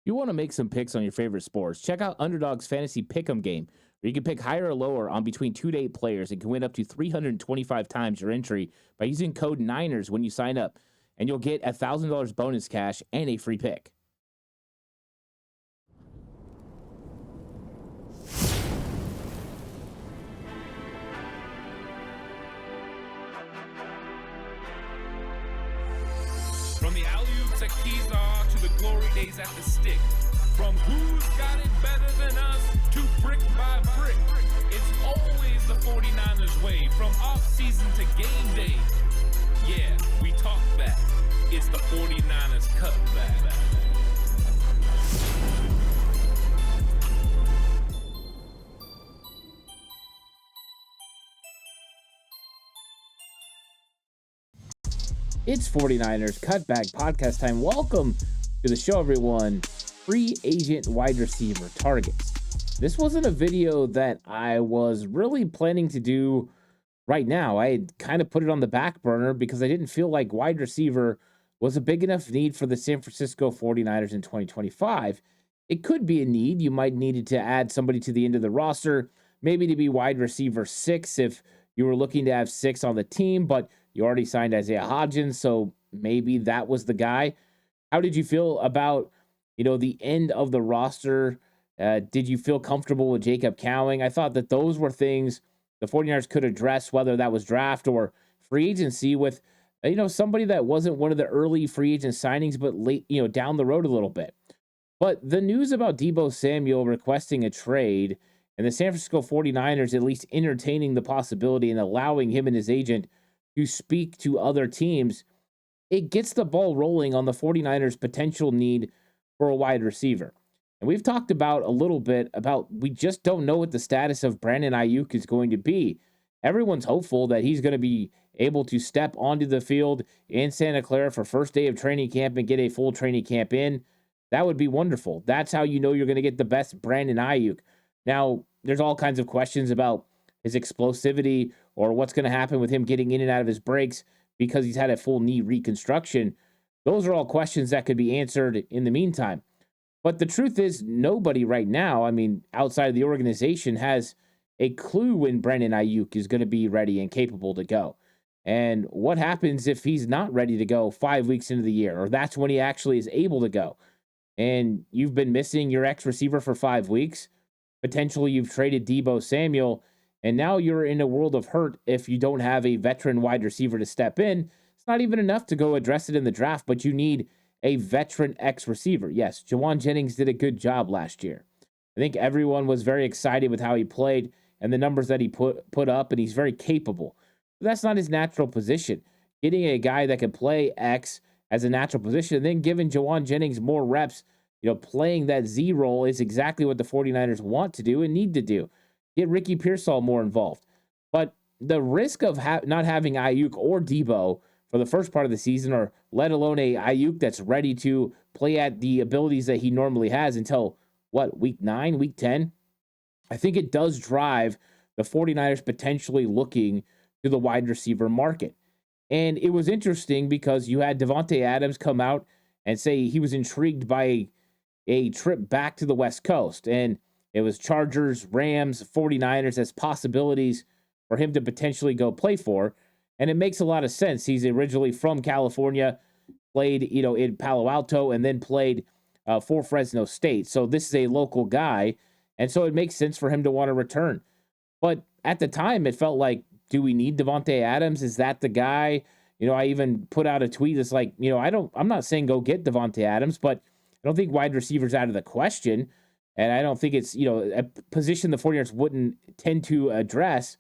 You want to make some picks on your favorite sports? Check out Underdog's Fantasy Pick'em game, where you can pick higher or lower on between 2 to 8 players and can win up to 325 times your entry by using code Niners when you sign up, and you'll get $1,000 bonus cash and a free pick. From the alley-oops at Keysar to the glory days at the stick. From who's got it better than us to brick by brick. It's always the 49ers way, from off-season to game day. Yeah, we talk back. It's the 49ers cutback. It's 49ers Cutback podcast time. Welcome to the show, everyone. Free agent wide receiver targets. This wasn't a video that I was really planning to do right now. I had kind of put it on the back burner because I didn't feel like wide receiver was a big enough need for the San Francisco 49ers in 2025. It could be a need. You might needed to add somebody to the end of the roster, maybe to be wide receiver 6 if you were looking to have 6 on the team, but you already signed Isaiah Hodgins, so maybe that was the guy. How did you feel about, the end of the roster? Did you feel comfortable with Jacob Cowing? I thought that those were things the 49ers could address, whether that was draft or free agency with, somebody that wasn't one of the early free agent signings, but late, down the road a little bit. But the news about Deebo Samuel requesting a trade and the San Francisco 49ers at least entertaining the possibility and allowing him and his agent to speak to other teams, it gets the ball rolling on the 49ers' potential need for a wide receiver. And we've talked about a little bit about we just don't know what the status of Brandon Ayuk is going to be. Everyone's hopeful that he's going to be able to step onto the field in Santa Clara for first day of training camp and get a full training camp in. That would be wonderful. That's how you know you're going to get the best Brandon Ayuk. Now, there's all kinds of questions about his explosivity or what's going to happen with him getting in and out of his breaks because he's had a full knee reconstruction. Those are all questions that could be answered in the meantime. But the truth is, nobody right now, outside of the organization, has a clue when Brandon Ayuk is going to be ready and capable to go. And what happens if he's not ready to go 5 weeks into the year, or that's when he actually is able to go? And you've been missing your ex-receiver for 5 weeks. Potentially you've traded Deebo Samuel, and now you're in a world of hurt if you don't have a veteran wide receiver to step in. It's not even enough to go address it in the draft, but you need a veteran ex-receiver. Yes, Jauan Jennings did a good job last year. I think everyone was very excited with how he played and the numbers that he put up, and he's very capable. But that's not his natural position. Getting a guy that can play X as a natural position and then giving Jauan Jennings more reps, playing that Z role is exactly what the 49ers want to do and need to do. Get Ricky Pearsall more involved. But the risk of not having Ayuk or Deebo for the first part of the season, or let alone a Ayuk that's ready to play at the abilities that he normally has until, week 9, week 10? I think it does drive the 49ers potentially looking to the wide receiver market. And it was interesting because you had Davante Adams come out and say he was intrigued by a trip back to the West Coast. And it was Chargers, Rams, 49ers as possibilities for him to potentially go play for. And it makes a lot of sense. He's originally from California, played, in Palo Alto, and then played for Fresno State. So this is a local guy. And so it makes sense for him to want to return. But at the time, it felt like, do we need Davante Adams? Is that the guy? I even put out a tweet that's like, I'm not saying go get Davante Adams, but I don't think wide receivers out of the question. And I don't think it's, a position the 49ers wouldn't tend to address.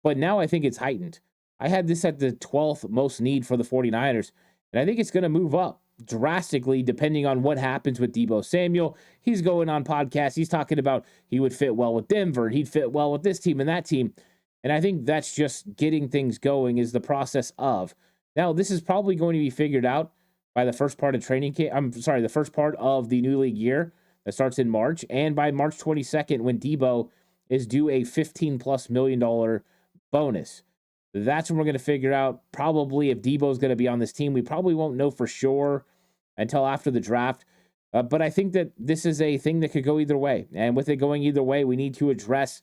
But now I think it's heightened. I had this at the 12th most need for the 49ers. And I think it's going to move up drastically depending on what happens with Deebo Samuel. He's going on podcasts. He's talking about he would fit well with Denver. He'd fit well with this team and that team. And I think that's just getting things going is the process of. Now, this is probably going to be figured out by the first part of the first part of the new league year that starts in March. And by March 22nd, when Deebo is due a $15+ million bonus. That's when we're going to figure out probably if Deebo is going to be on this team. We probably won't know for sure until after the draft. But I think that this is a thing that could go either way. And with it going either way, we need to address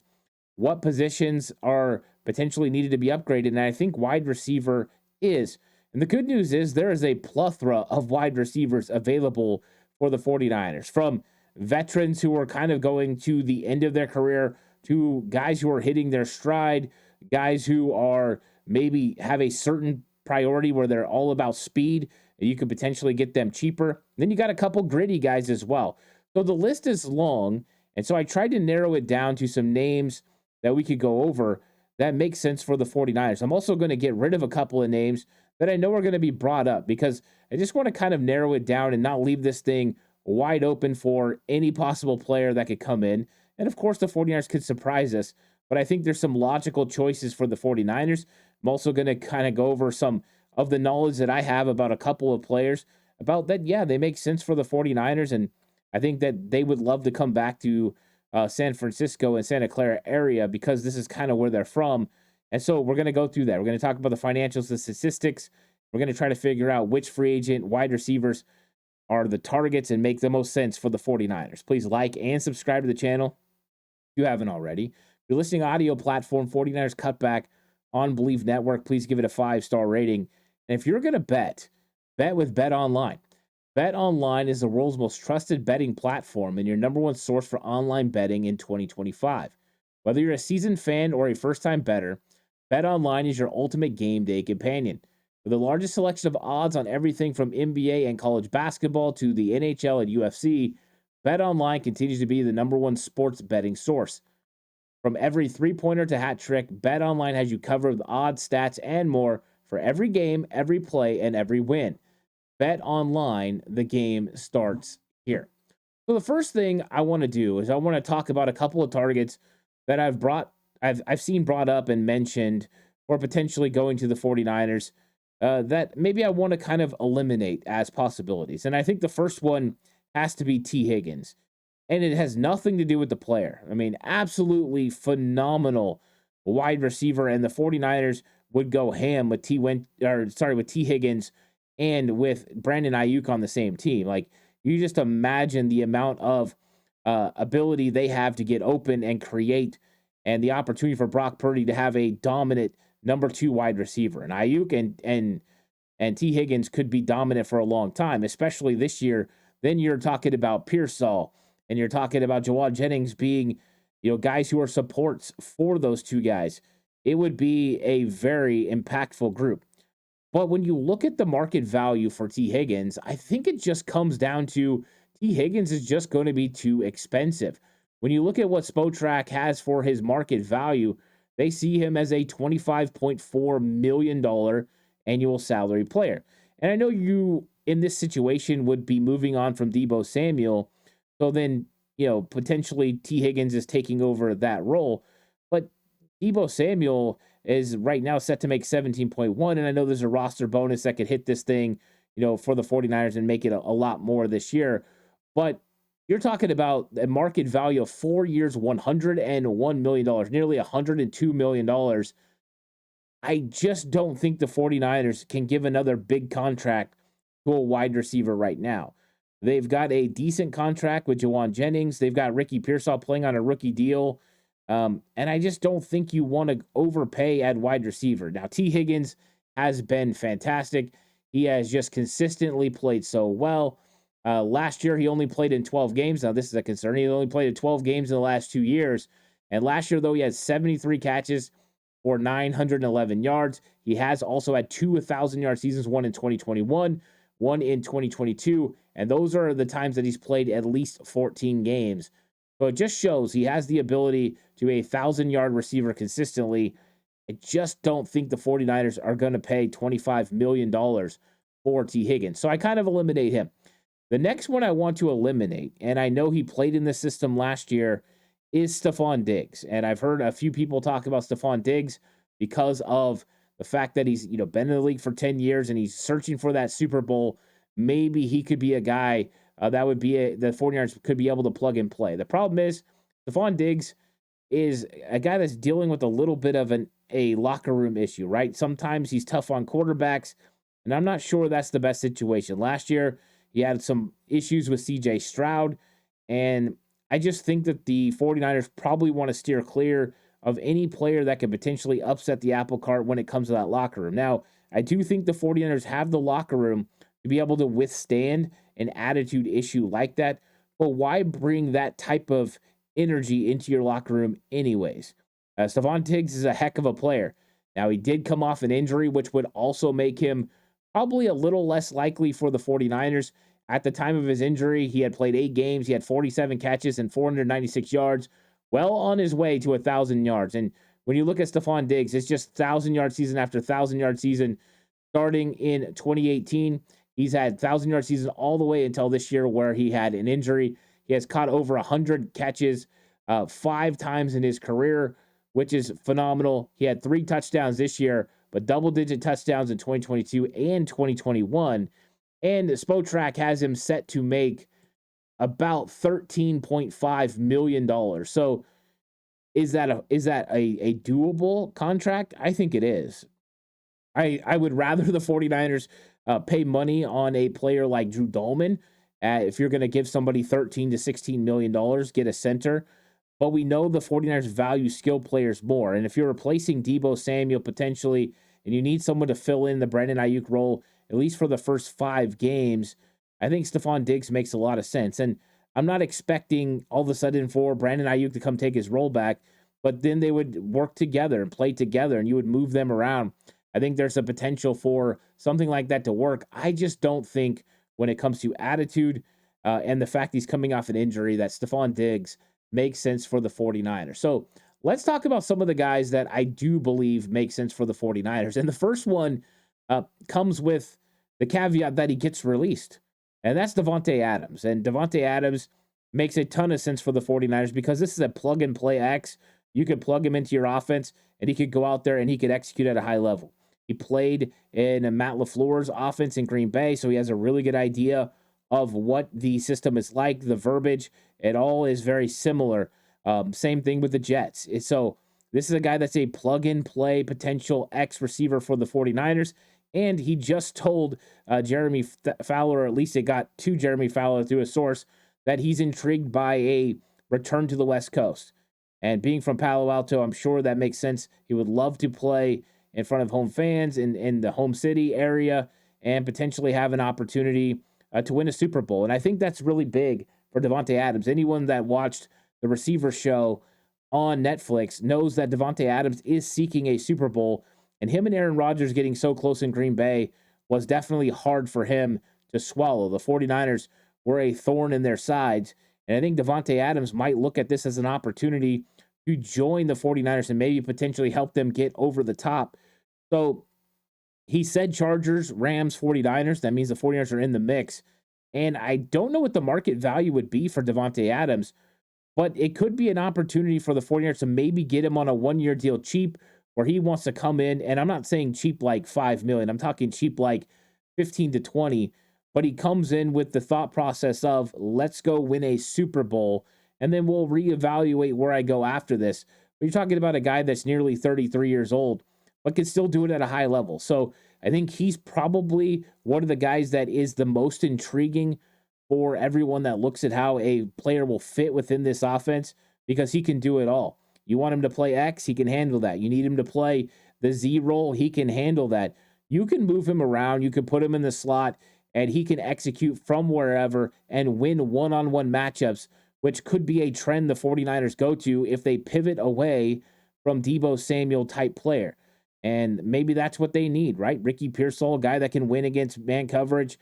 what positions are potentially needed to be upgraded. And I think wide receiver is. And the good news is there is a plethora of wide receivers available for the 49ers, from veterans who are kind of going to the end of their career to guys who are hitting their stride, guys who are maybe have a certain priority where they're all about speed. And you could potentially get them cheaper. Then you got a couple gritty guys as well. So the list is long. And so I tried to narrow it down to some names that we could go over that makes sense for the 49ers. I'm also going to get rid of a couple of names that I know are going to be brought up because I just want to kind of narrow it down and not leave this thing wide open for any possible player that could come in. And of course, the 49ers could surprise us, but I think there's some logical choices for the 49ers. I'm also going to kind of go over some of the knowledge that I have about a couple of players about that. Yeah, they make sense for the 49ers. And I think that they would love to come back to San Francisco and Santa Clara area because this is kind of where they're from. And so we're going to go through that. We're going to talk about the financials, the statistics. We're going to try to figure out which free agent wide receivers are the targets and make the most sense for the 49ers. Please like and subscribe to the channel if you haven't already. If you're listening audio platform, 49ers Cutback on Believe Network, please give it a 5-star rating. And if you're going to bet with Bet Online. Bet Online is the world's most trusted betting platform and your number one source for online betting in 2025. Whether you're a seasoned fan or a first-time bettor, Bet Online is your ultimate game day companion. With the largest selection of odds on everything from NBA and college basketball to the NHL and UFC, Bet Online continues to be the number one sports betting source. From every three-pointer to hat trick, Bet Online has you covered with odds, stats, and more for every game, every play, and every win. Bet Online, the game starts here. So the first thing I want to do is I want to talk about a couple of targets that I've seen brought up and mentioned or potentially going to the 49ers that maybe I want to kind of eliminate as possibilities. And I think the first one has to be T. Higgins. And it has nothing to do with the player. I mean, absolutely phenomenal wide receiver, and the 49ers would go ham with with T. Higgins and with Brandon Ayuk on the same team. Like, you just imagine the amount of ability they have to get open and create, and the opportunity for Brock Purdy to have a dominant number 2 wide receiver. And Ayuk and T. Higgins could be dominant for a long time, especially this year. Then you're talking about Pearsall, and you're talking about Jawad Jennings being, guys who are supports for those two guys. It would be a very impactful group. But when you look at the market value for T. Higgins, I think it just comes down to T. Higgins is just going to be too expensive. When you look at what Spotrac has for his market value, they see him as a $25.4 million annual salary player. And I know you, in this situation, would be moving on from Deebo Samuel. So then, potentially T. Higgins is taking over that role. But Deebo Samuel is right now set to make 17.1, and I know there's a roster bonus that could hit this thing, for the 49ers and make it a lot more this year. But you're talking about a market value of 4 years, $101 million, nearly $102 million. I just don't think the 49ers can give another big contract to a wide receiver right now. They've got a decent contract with Jawad Jennings. They've got Ricky Pearsall playing on a rookie deal. And I just don't think you want to overpay at wide receiver. Now, T. Higgins has been fantastic. He has just consistently played so well. Last year, he only played in 12 games. Now, this is a concern. He only played in 12 games in the last 2 years. And last year, though, he had 73 catches for 911 yards. He has also had 2 1,000-yard seasons, one in 2021, one in 2022. And those are the times that he's played at least 14 games. So it just shows he has the ability to be a 1,000-yard receiver consistently. I just don't think the 49ers are going to pay $25 million for T. Higgins. So I kind of eliminate him. The next one I want to eliminate, and I know he played in the system last year, is Stephon Diggs. And I've heard a few people talk about Stephon Diggs because of the fact that he's been in the league for 10 years and he's searching for that Super Bowl. Maybe he could be a guy that would be the 49ers could be able to plug and play. The problem is Stephon Diggs is a guy that's dealing with a little bit of a locker room issue, right? Sometimes he's tough on quarterbacks, and I'm not sure that's the best situation. Last year, He had some issues with CJ Stroud. And I just think that the 49ers probably want to steer clear of any player that could potentially upset the apple cart when it comes to that locker room. Now, I do think the 49ers have the locker room to be able to withstand an attitude issue like that. But why bring that type of energy into your locker room, anyways? Stephon Diggs is a heck of a player. Now, he did come off an injury, which would also make him probably a little less likely for the 49ers. At the time of his injury, he had played 8 games. He had 47 catches and 496 yards, well on his way to 1,000 yards. And when you look at Stephon Diggs, it's just 1,000-yard season after 1,000-yard season starting in 2018. He's had 1,000-yard season all the way until this year where he had an injury. He has caught over 100 catches 5 times in his career, which is phenomenal. He had 3 touchdowns this year, but double-digit touchdowns in 2022 and 2021. And Spotrac has him set to make about $13.5 million. So is that a doable contract? I think it is. I would rather the 49ers pay money on a player like Drew Dolman. If you're going to give somebody $13 to $16 million, get a center. But we know the 49ers value skill players more. And if you're replacing Deebo Samuel potentially, and you need someone to fill in the Brandon Ayuk role, at least for the first 5 games, I think Stephon Diggs makes a lot of sense. And I'm not expecting all of a sudden for Brandon Ayuk to come take his role back, but then they would work together and play together and you would move them around. I think there's a potential for something like that to work. I just don't think when it comes to attitude and the fact he's coming off an injury that Stephon Diggs makes sense for the 49ers. So let's talk about some of the guys that I do believe make sense for the 49ers. And the first one comes with the caveat that he gets released, and that's Davante Adams. And Davante Adams makes a ton of sense for the 49ers because this is a plug-and-play X. You could plug him into your offense, and he could go out there and he could execute at a high level. He played in Matt LaFleur's offense in Green Bay, so he has a really good idea of what the system is like, the verbiage. It all is very similar. Same thing with the Jets. So this is a guy that's a plug-and-play potential X receiver for the 49ers. And he just told Jeremy Fowler, or at least it got to Jeremy Fowler through a source, that he's intrigued by a return to the West Coast. And being from Palo Alto, I'm sure that makes sense. He would love to play in front of home fans in the home city area and potentially have an opportunity to win a Super Bowl. And I think that's really big for Davante Adams. Anyone that watched the Receiver Show on Netflix knows that Davante Adams is seeking a Super Bowl. And him and Aaron Rodgers getting so close in Green Bay was definitely hard for him to swallow. The 49ers were a thorn in their sides. And I think Davante Adams might look at this as an opportunity to join the 49ers and maybe potentially help them get over the top. So he said Chargers, Rams, 49ers. That means the 49ers are in the mix. And I don't know what the market value would be for Davante Adams, but it could be an opportunity for the 49ers to maybe get him on a 1-year deal cheap, where he wants to come in, and I'm not saying cheap like $5 million. I'm talking cheap like 15 to 20, but he comes in with the thought process of let's go win a Super Bowl, and then we'll reevaluate where I go after this. But you're talking about a guy that's nearly 33 years old, but can still do it at a high level. So I think he's probably one of the guys that is the most intriguing for everyone that looks at how a player will fit within this offense, because he can do it all. You want him to play X, he can handle that. You need him to play the Z role, he can handle that. You can move him around, you can put him in the slot, and he can execute from wherever and win one-on-one matchups, which could be a trend the 49ers go to if they pivot away from Deebo Samuel type player. And maybe that's what they need, right? Ricky Pearsall, a guy that can win against man coverage.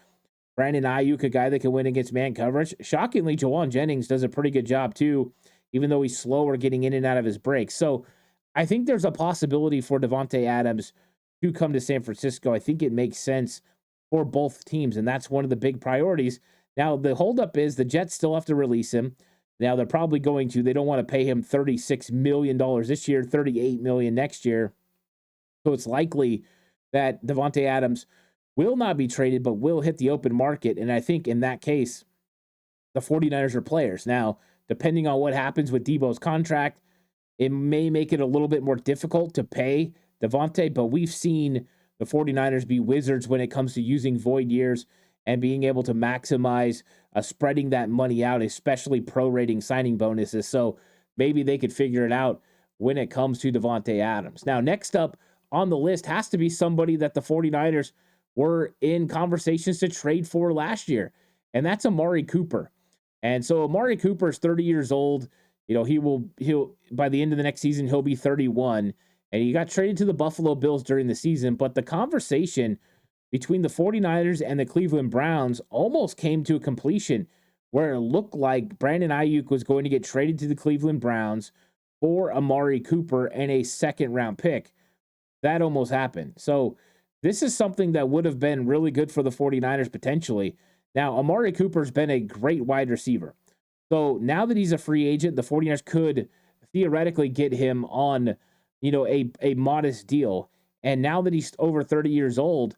Brandon Ayuk, a guy that can win against man coverage. Shockingly, Jawan Jennings does a pretty good job too, even though he's slower getting in and out of his breaks. So I think there's a possibility for Davante Adams to come to San Francisco. I think it makes sense for both teams, and that's one of the big priorities. Now, the holdup is the Jets still have to release him. Now, they're probably going to. They don't want to pay him $36 million this year, $38 million next year. So it's likely that Davante Adams will not be traded, but will hit the open market. And I think in that case, the 49ers are players. Now, depending on what happens with Deebo's contract, it may make it a little bit more difficult to pay Davante, but we've seen the 49ers be wizards when it comes to using void years and being able to maximize spreading that money out, especially prorating signing bonuses. So maybe they could figure it out when it comes to Devontae Adams. Now, next up on the list has to be somebody that the 49ers were in conversations to trade for last year, and that's Amari Cooper. And so Amari Cooper is 30 years old. He'll by the end of the next season, he'll be 31. And he got traded to the Buffalo Bills during the season. But the conversation between the 49ers and the Cleveland Browns almost came to a completion where it looked like Brandon Ayuk was going to get traded to the Cleveland Browns for Amari Cooper and a second round pick. That almost happened. So this is something that would have been really good for the 49ers potentially. Now, Amari Cooper's been a great wide receiver. So now that he's a free agent, the 49ers could theoretically get him on, a modest deal. And now that he's over 30 years old,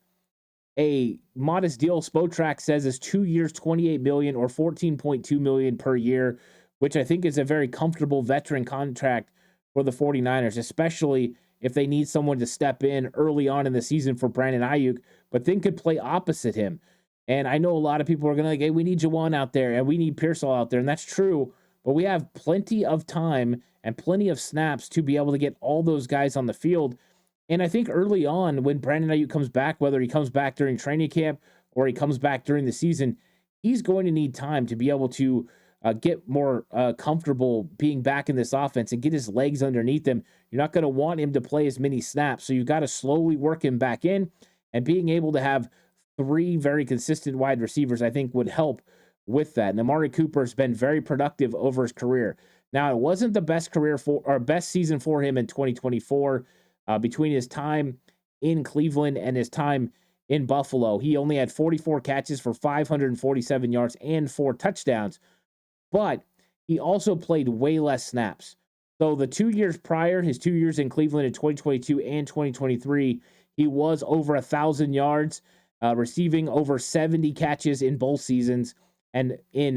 a modest deal, Spotrac says, is 2 years, $28 million or $14.2 million per year, which I think is a very comfortable veteran contract for the 49ers, especially if they need someone to step in early on in the season for Brandon Ayuk, but then could play opposite him. And I know a lot of people are going to like, hey, we need Jawan out there and we need Pearsall out there. And that's true, but we have plenty of time and plenty of snaps to be able to get all those guys on the field. And I think early on when Brandon Ayuk comes back, whether he comes back during training camp or he comes back during the season, he's going to need time to be able to get more comfortable being back in this offense and get his legs underneath him. You're not going to want him to play as many snaps. So you got to slowly work him back in, and being able to have three very consistent wide receivers, I think, would help with that. And Amari Cooper has been very productive over his career. Now, it wasn't the best best season for him in 2024. Between his time in Cleveland and his time in Buffalo, he only had 44 catches for 547 yards and 4 touchdowns, but he also played way less snaps. So the 2 years prior, his 2 years in Cleveland in 2022 and 2023, he was over 1,000 yards, receiving over 70 catches in both seasons. And in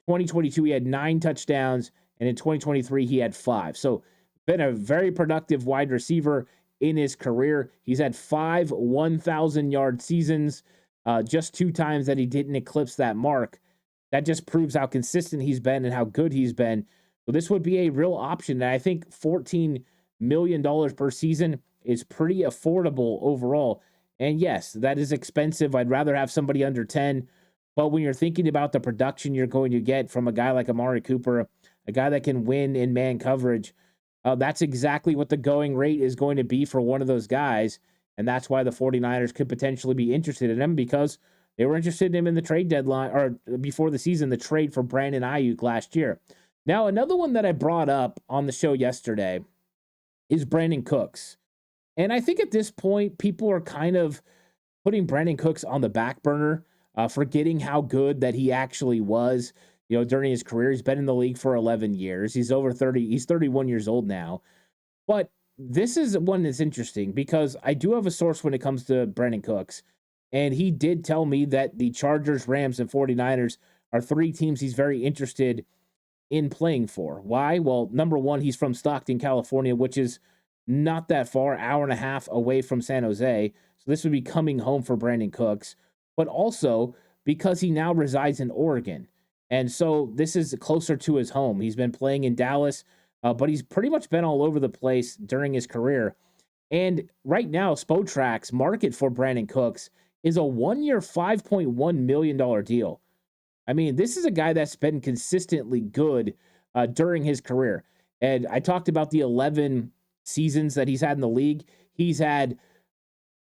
2022, he had 9 touchdowns, and in 2023, he had 5. So been a very productive wide receiver in his career. He's had 5 1,000-yard seasons, just 2 times that he didn't eclipse that mark. That just proves how consistent he's been and how good he's been. So this would be a real option. And I think $14 million per season is pretty affordable overall. And yes, that is expensive. I'd rather have somebody under 10. But when you're thinking about the production you're going to get from a guy like Amari Cooper, a guy that can win in man coverage, that's exactly what the going rate is going to be for one of those guys. And that's why the 49ers could potentially be interested in him, because they were interested in him in the trade deadline, or before the season, the trade for Brandon Ayuk last year. Now, another one that I brought up on the show yesterday is Brandon Cooks. And I think at this point, people are kind of putting Brandon Cooks on the back burner, forgetting how good that he actually was, during his career. He's been in the league for 11 years. He's over 30. He's 31 years old now. But this is one that's interesting because I do have a source when it comes to Brandon Cooks. And he did tell me that the Chargers, Rams, and 49ers are 3 teams he's very interested in playing for. Why? Well, number one, he's from Stockton, California, which is not that far, hour and a half away from San Jose. So this would be coming home for Brandon Cooks. But also because he now resides in Oregon. And so this is closer to his home. He's been playing in Dallas, but he's pretty much been all over the place during his career. And right now, Spotrac's market for Brandon Cooks is a 1-year, $5.1 million deal. I mean, this is a guy that's been consistently good during his career. And I talked about the 11 seasons that he's had in the league. He's had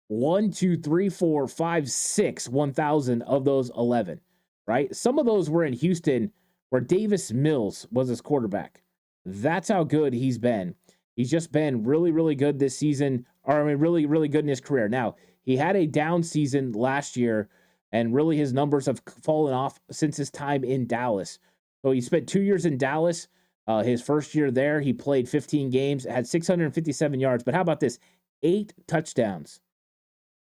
1, 2, 3, 4, 5, 6 1,000 of those 11, right? Some of those were in Houston where Davis Mills was his quarterback. That's how good he's been. He's just been really, really good this season, really, really good in his career. Now, he had a down season last year, and really his numbers have fallen off since his time in Dallas. So he spent 2 years in Dallas. His first year there, he played 15 games, had 657 yards. But how about this? 8 touchdowns.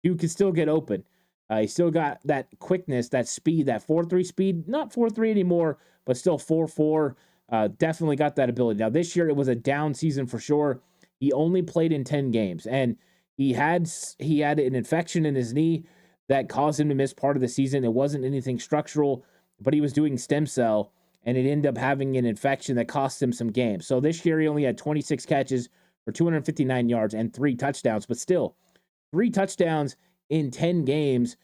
You can still get open. He still got that quickness, that speed, that 4.3 speed. Not 4.3 anymore, but still 4.4. Definitely got that ability. Now, this year, it was a down season for sure. He only played in 10 games, and he had an infection in his knee that caused him to miss part of the season. It wasn't anything structural, but he was doing stem cell, and it ended up having an infection that cost him some games. So this year he only had 26 catches for 259 yards and 3 touchdowns, but still 3 touchdowns in 10 games.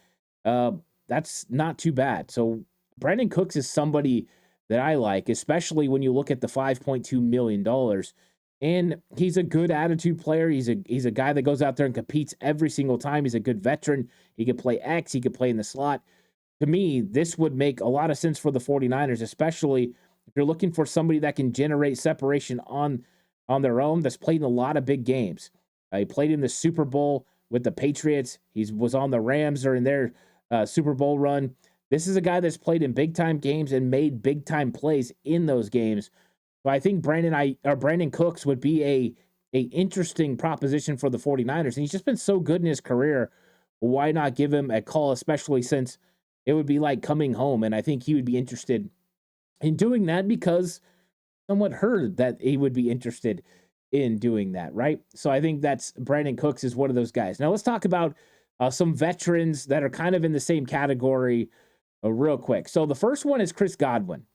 That's not too bad. So Brandon Cooks is somebody that I like, especially when you look at the $5.2 million. And he's a good attitude player. He's a guy that goes out there and competes every single time. He's a good veteran. He could play X. He could play in the slot. To me, this would make a lot of sense for the 49ers, especially if you're looking for somebody that can generate separation on their own, that's played in a lot of big games. He played in the Super Bowl with the Patriots. He was on the Rams during their Super Bowl run. This is a guy that's played in big-time games and made big-time plays in those games. So I think Brandon Cooks would be a interesting proposition for the 49ers. And he's just been so good in his career. Why not give him a call, especially since it would be like coming home? And I think he would be interested in doing that because someone heard that he would be interested in doing that, right? So I think that's Brandon Cooks is one of those guys. Now let's talk about some veterans that are kind of in the same category real quick. So the first one is Chris Godwin.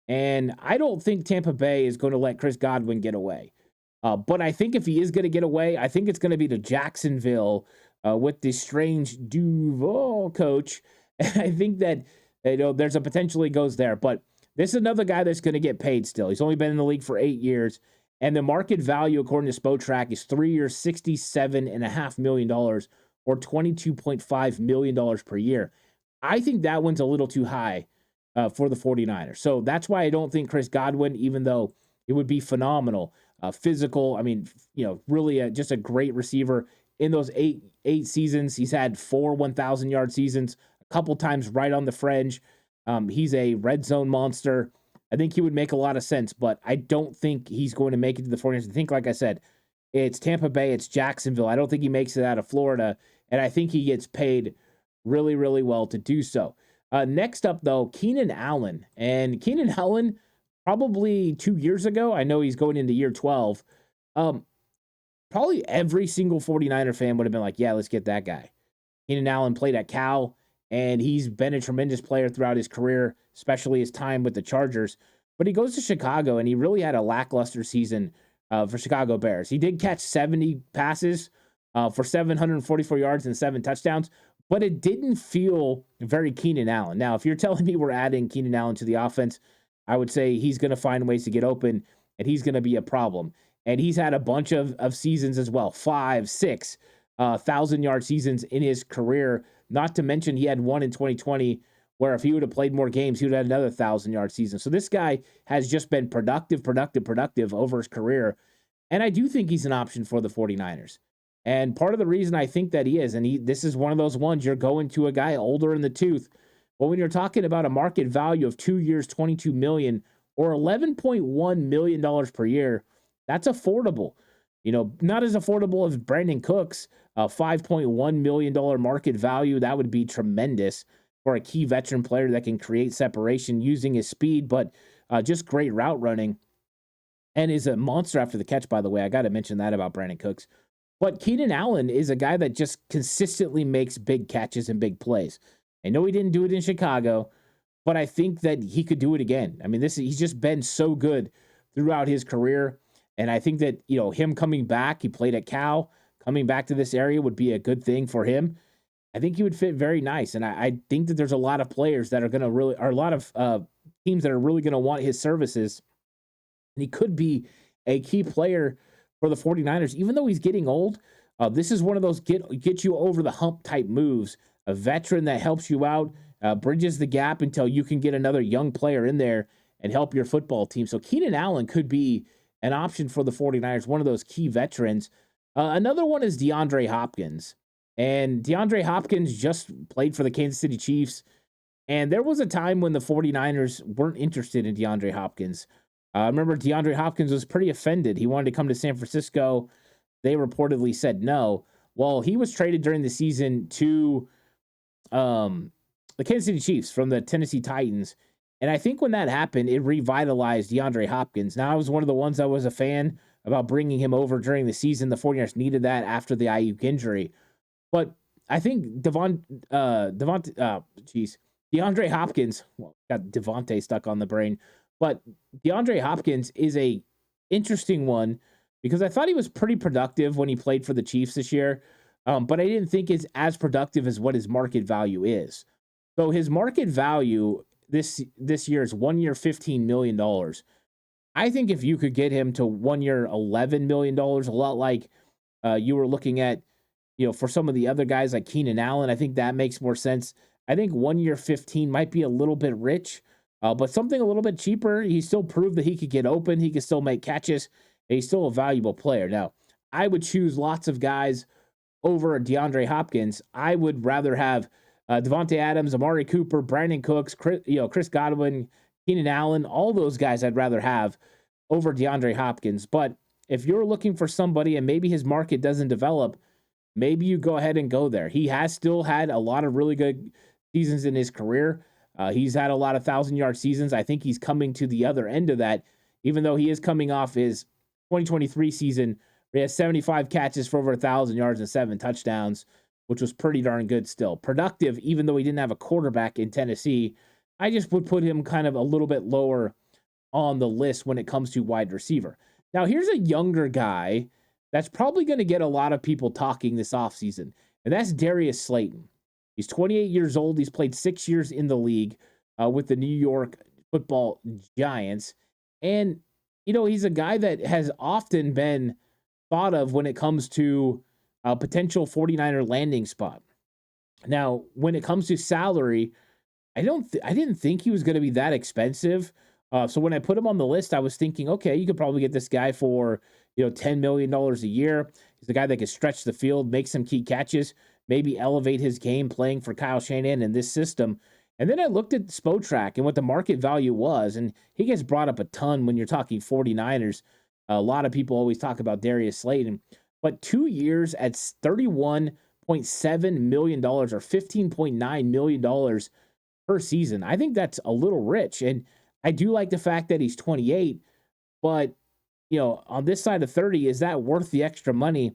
And I don't think Tampa Bay is going to let Chris Godwin get away. But I think if he is going to get away, I think it's going to be to Jacksonville with the strange Duval coach. And I think that there's a potential he goes there. But this is another guy that's going to get paid still. He's only been in the league for 8 years. And the market value, according to Spotrac, is 3 years, $67.5 million or $22.5 million per year. I think that one's a little too high for the 49ers. So that's why I don't think Chris Godwin, even though it would be phenomenal, physical, I mean, really just a great receiver. In those eight seasons, he's had 4 1,000-yard seasons, a couple times right on the fringe. He's a red zone monster. I think he would make a lot of sense, but I don't think he's going to make it to the 49ers. I think, like I said, it's Tampa Bay, it's Jacksonville. I don't think he makes it out of Florida, and I think he gets paid really, really well to do so. Next up, though, Keenan Allen. And Keenan Allen, probably 2 years ago, I know he's going into year 12, probably every single 49er fan would have been like, yeah, let's get that guy. Keenan Allen played at Cal, and he's been a tremendous player throughout his career, especially his time with the Chargers. But he goes to Chicago, and he really had a lackluster season for Chicago Bears. He did catch 70 passes for 744 yards and 7 touchdowns, but it didn't feel very Keenan Allen. Now, if you're telling me we're adding Keenan Allen to the offense, I would say he's going to find ways to get open, and he's going to be a problem. And he's had a bunch of seasons as well, 5, 6 1,000-yard seasons in his career. Not to mention he had one in 2020 where if he would have played more games, he would have had another 1,000-yard season. So this guy has just been productive over his career. And I do think he's an option for the 49ers. And part of the reason I think that he is, and this is one of those ones you're going to a guy older in the tooth. But when you're talking about a market value of 2 years, $22 million or $11.1 million per year, that's affordable. Not as affordable as Brandon Cooks, $5.1 million market value. That would be tremendous for a key veteran player that can create separation using his speed, but just great route running and is a monster after the catch, by the way. I got to mention that about Brandon Cooks. But Keenan Allen is a guy that just consistently makes big catches and big plays. I know he didn't do it in Chicago, but I think that he could do it again. I mean, he's just been so good throughout his career. And I think that, him coming back, he played at Cal, coming back to this area would be a good thing for him. I think he would fit very nice. And I think that there's a lot of players that are going to really, or a lot of teams that are really going to want his services. And he could be a key player for the 49ers, even though he's getting old. This is one of those get you over the hump type moves. A veteran that helps you out, bridges the gap until you can get another young player in there and help your football team. So Keenan Allen could be an option for the 49ers, one of those key veterans. Another one is DeAndre Hopkins. And DeAndre Hopkins just played for the Kansas City Chiefs. And there was a time when the 49ers weren't interested in DeAndre Hopkins. I remember DeAndre Hopkins was pretty offended. He wanted to come to San Francisco. They reportedly said no. Well, he was traded during the season to the Kansas City Chiefs from the Tennessee Titans. And I think when that happened, it revitalized DeAndre Hopkins. Now, I was one of the ones that was a fan about bringing him over during the season. The 49ers needed that after the Ayuk injury. But I think DeAndre Hopkins, well, got Devontae stuck on the brain, but DeAndre Hopkins is a interesting one because I thought he was pretty productive when he played for the Chiefs this year, but I didn't think is as productive as what his market value is. So his market value this year is 1 year, $15 million. I think if you could get him to 1 year, $11 million, a lot like you were looking at, for some of the other guys like Keenan Allen, I think that makes more sense. I think 1 year, 15 might be a little bit rich, but something a little bit cheaper. He still proved that he could get open. He could still make catches. And he's still a valuable player. Now, I would choose lots of guys over DeAndre Hopkins. I would rather have Devontae Adams, Amari Cooper, Brandon Cooks, Chris Godwin, Keenan Allen, all those guys I'd rather have over DeAndre Hopkins. But if you're looking for somebody and maybe his market doesn't develop, maybe you go ahead and go there. He has still had a lot of really good seasons in his career. He's had a lot of 1,000-yard seasons. I think he's coming to the other end of that, even though he is coming off his 2023 season where he has 75 catches for over 1,000 yards and 7 touchdowns, which was pretty darn good still. Productive, even though he didn't have a quarterback in Tennessee. I just would put him kind of a little bit lower on the list when it comes to wide receiver. Now, here's a younger guy that's probably going to get a lot of people talking this offseason, and that's Darius Slayton. He's 28 years old. He's played 6 years in the league with the New York Football Giants. And, he's a guy that has often been thought of when it comes to a potential 49er landing spot. Now, when it comes to salary, I didn't think he was going to be that expensive. So when I put him on the list, I was thinking, okay, you could probably get this guy for, $10 million a year. He's a guy that can stretch the field, make some key catches, maybe elevate his game playing for Kyle Shanahan in this system. And then I looked at Spotrac and what the market value was, and he gets brought up a ton when you're talking 49ers. A lot of people always talk about Darius Slayton, but 2 years at $31.7 million or $15.9 million per season. I think that's a little rich. And I do like the fact that he's 28, but on this side of 30, is that worth the extra money?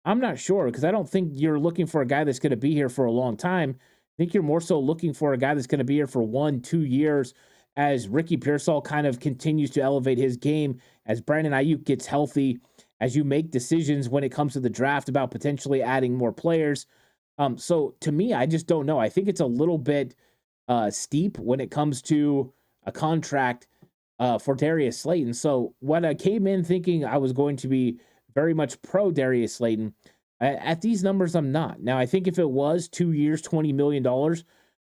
I'm not sure, because I don't think you're looking for a guy that's going to be here for a long time. I think you're more so looking for a guy that's going to be here for 1-2 years as Ricky Pearsall kind of continues to elevate his game, as Brandon Ayuk gets healthy, as you make decisions when it comes to the draft about potentially adding more players. So to me, I just don't know. I think it's a little bit steep when it comes to a contract for Darius Slayton. So when I came in thinking I was going to be very much pro Darius Slayton, at these numbers, I'm not. Now, I think if it was 2 years, $20 million,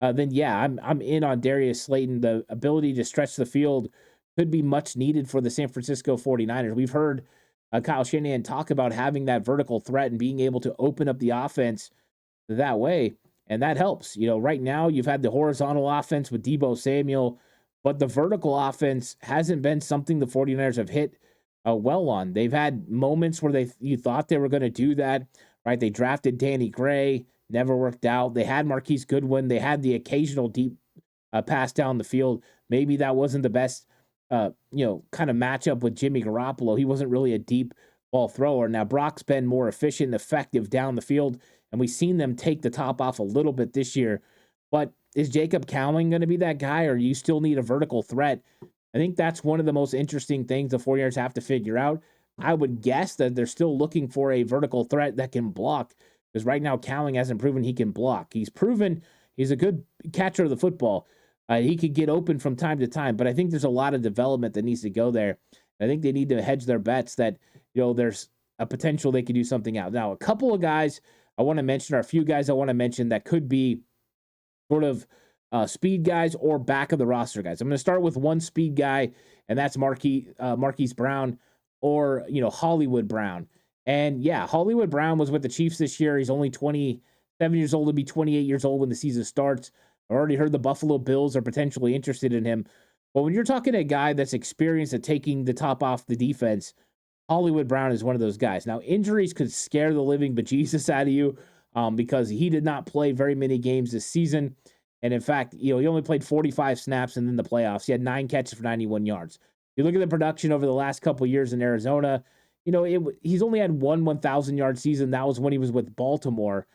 then yeah, I'm in on Darius Slayton. The ability to stretch the field could be much needed for the San Francisco 49ers. We've heard Kyle Shanahan talk about having that vertical threat and being able to open up the offense that way, and that helps. Right now you've had the horizontal offense with Deebo Samuel, but the vertical offense hasn't been something the 49ers have hit well on. They've had moments where you thought they were going to do that, right? They drafted Danny Gray, never worked out. They had Marquise Goodwin. They had the occasional deep pass down the field. Maybe that wasn't the best, kind of matchup with Jimmy Garoppolo. He wasn't really a deep ball thrower. Now, Brock's been more efficient and effective down the field, and we've seen them take the top off a little bit this year. But is Jacob Cowling going to be that guy, or you still need a vertical threat? I think that's one of the most interesting things the 49ers have to figure out. I would guess that they're still looking for a vertical threat that can block, because right now Cowling hasn't proven he can block. He's proven he's a good catcher of the football. He could get open from time to time, but I think there's a lot of development that needs to go there. I think they need to hedge their bets that, there's a potential they could do something out. Now, a couple of guys I want to mention, or a few guys I want to mention that could be sort of speed guys or back of the roster guys. I'm going to start with one speed guy, and that's Marquise Brown, or Hollywood Brown. And yeah, Hollywood Brown was with the Chiefs this year. He's only 27 years old. He'll be 28 years old when the season starts. I've already heard the Buffalo Bills are potentially interested in him. But when you're talking a guy that's experienced at taking the top off the defense, Hollywood Brown is one of those guys. Now, injuries could scare the living bejesus out of you, because he did not play very many games this season. And in fact, he only played 45 snaps and then the playoffs. He had 9 catches for 91 yards. You look at the production over the last couple of years in Arizona, he's only had one 1,000-yard season. That was when he was with Baltimore.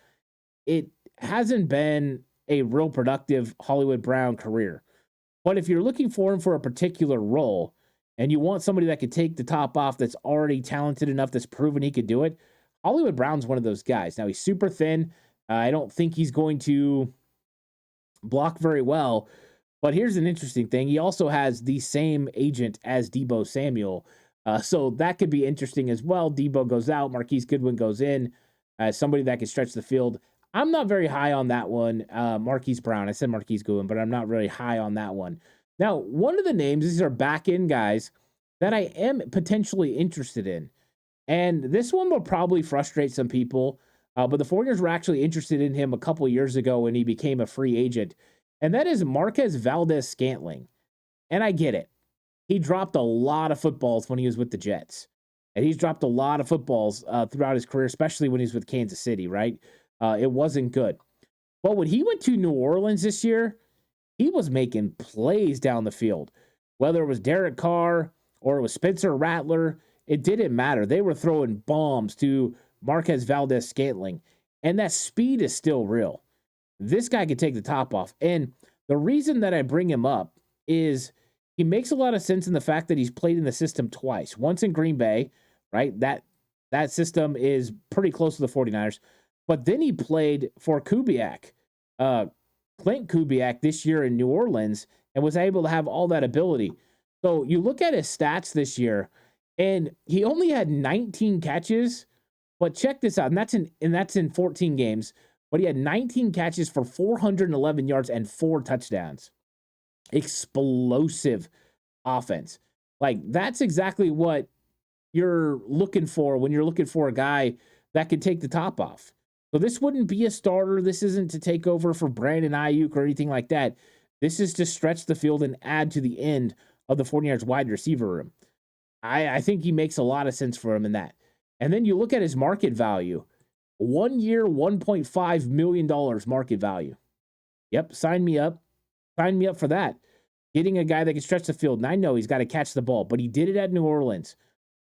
it hasn't been a real productive Hollywood Brown career. But if you're looking for him for a particular role and you want somebody that could take the top off that's already talented enough, that's proven he could do it, Hollywood Brown's one of those guys. Now, he's super thin. I don't think he's going to block very well. But here's an interesting thing. He also has the same agent as Debo Samuel. So that could be interesting as well. Debo goes out, Marquise Goodwin goes in, somebody that can stretch the field. I'm not very high on that one. Marquise Brown. I said Marquise Goodwin, but I'm not really high on that one. Now, one of the names, these are back end guys that I am potentially interested in. And this one will probably frustrate some people. But the 49ers were actually interested in him a couple of years ago when he became a free agent. And that is Marquez Valdez-Scantling. And I get it. He dropped a lot of footballs when he was with the Jets. And he's dropped a lot of footballs throughout his career, especially when he was with Kansas City, right? It wasn't good. But when he went to New Orleans this year, he was making plays down the field. Whether it was Derek Carr or it was Spencer Rattler, it didn't matter. They were throwing bombs to Marquez Valdez-Scantling. And that speed is still real. This guy could take the top off. And the reason that I bring him up is he makes a lot of sense in the fact that he's played in the system twice. Once in Green Bay, right? That system is pretty close to the 49ers. But then he played for Kubiak, Clint Kubiak, this year in New Orleans, and was able to have all that ability. So you look at his stats this year, and he only had 19 catches. But check this out, and that's in 14 games. But he had 19 catches for 411 yards and 4 touchdowns. Explosive offense. Like, that's exactly what you're looking for when you're looking for a guy that can take the top off. So this wouldn't be a starter. This isn't to take over for Brandon Ayuk or anything like that. This is to stretch the field and add to the end of the 49ers wide receiver room. I think he makes a lot of sense for him in that. And then you look at his market value. 1 year, $1.5 million market value. Yep, sign me up. Sign me up for that. Getting a guy that can stretch the field. And I know he's got to catch the ball, but he did it at New Orleans.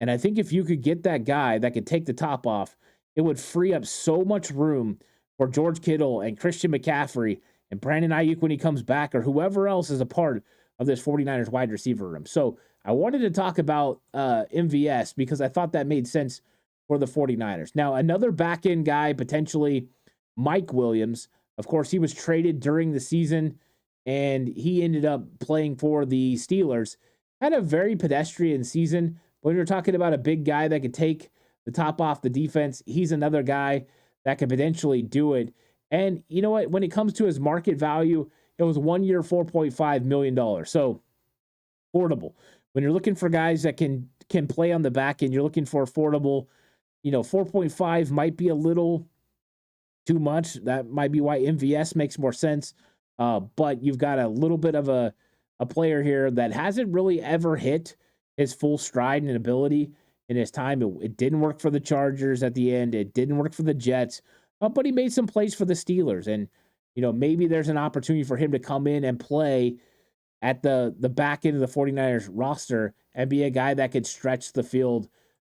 And I think if you could get that guy that could take the top off, it would free up so much room for George Kittle and Christian McCaffrey and Brandon Ayuk when he comes back, or whoever else is a part of this 49ers wide receiver room. So I wanted to talk about MVS because I thought that made sense for the 49ers. Now, another back-end guy, potentially Mike Williams. Of course, he was traded during the season, and he ended up playing for the Steelers. Had a very pedestrian season. When you're talking about a big guy that could take the top off the defense, he's another guy that could potentially do it. And you know what? When it comes to his market value, it was 1 year, $4.5 million. So affordable. When you're looking for guys that can play on the back end, you're looking for affordable. 4.5 might be a little too much. That might be why MVS makes more sense. But you've got a little bit of a player here that hasn't really ever hit his full stride and ability in his time. It didn't work for the Chargers at the end. It didn't work for the Jets. But he made some plays for the Steelers. And, maybe there's an opportunity for him to come in and play at the back end of the 49ers roster and be a guy that could stretch the field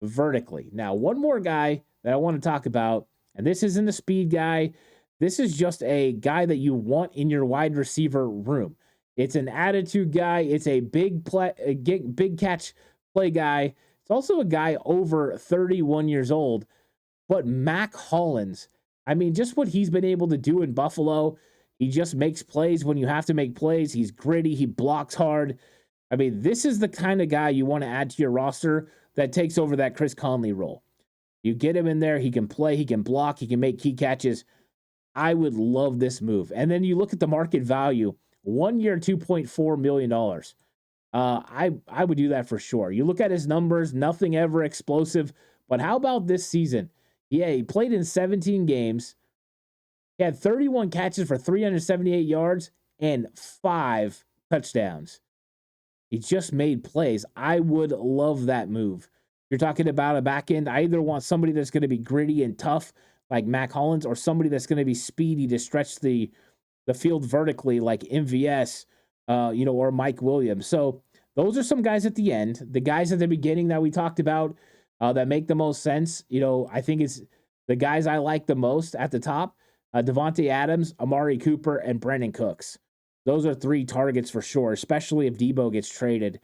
vertically. Now, one more guy that I want to talk about, and this isn't a speed guy. This is just a guy that you want in your wide receiver room. It's an attitude guy. It's a big catch play guy. It's also a guy over 31 years old. But Mac Hollins, I mean, just what he's been able to do in Buffalo. He just makes plays when you have to make plays. He's gritty. He blocks hard. I mean, this is the kind of guy you want to add to your roster that takes over that Chris Conley role. You get him in there, he can play, he can block, he can make key catches. I would love this move. And then you look at the market value, 1 year, $2.4 million. I would do that for sure. You look at his numbers, nothing ever explosive. But how about this season? Yeah, he played in 17 games. He had 31 catches for 378 yards and 5 touchdowns. He just made plays. I would love that move. You're talking about a back end. I either want somebody that's going to be gritty and tough like Mac Hollins or somebody that's going to be speedy to stretch the field vertically like MVS, or Mike Williams. So those are some guys at the end. The guys at the beginning that we talked about that make the most sense. I think it's the guys I like the most at the top. Devontae Adams, Amari Cooper, and Brandon Cooks. Those are 3 targets for sure, especially if Debo gets traded.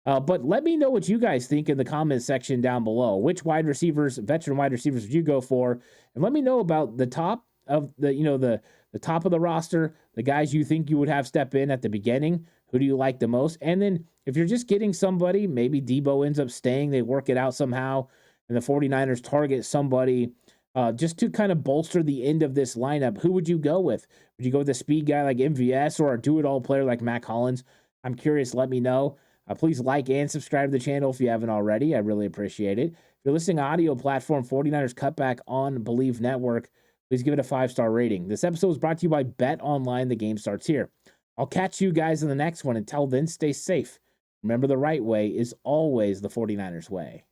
But let me know what you guys think in the comments section down below. Which wide receivers, veteran wide receivers, would you go for? And let me know about the top of the top of the roster, the guys you think you would have step in at the beginning. Who do you like the most? And then if you're just getting somebody, maybe Debo ends up staying, they work it out somehow, and the 49ers target somebody just to kind of bolster the end of this lineup. Who would you go with? Would you go with a speed guy like MVS or a do-it-all player like Matt Collins? I'm curious. Let me know. Please like and subscribe to the channel if you haven't already. I really appreciate it. If you're listening audio platform 49ers Cutback on Believe Network, please give it a 5-star rating. This episode is brought to you by Bet Online. The game starts here. I'll catch you guys in the next one. Until then, stay safe. Remember, the right way is always the 49ers way.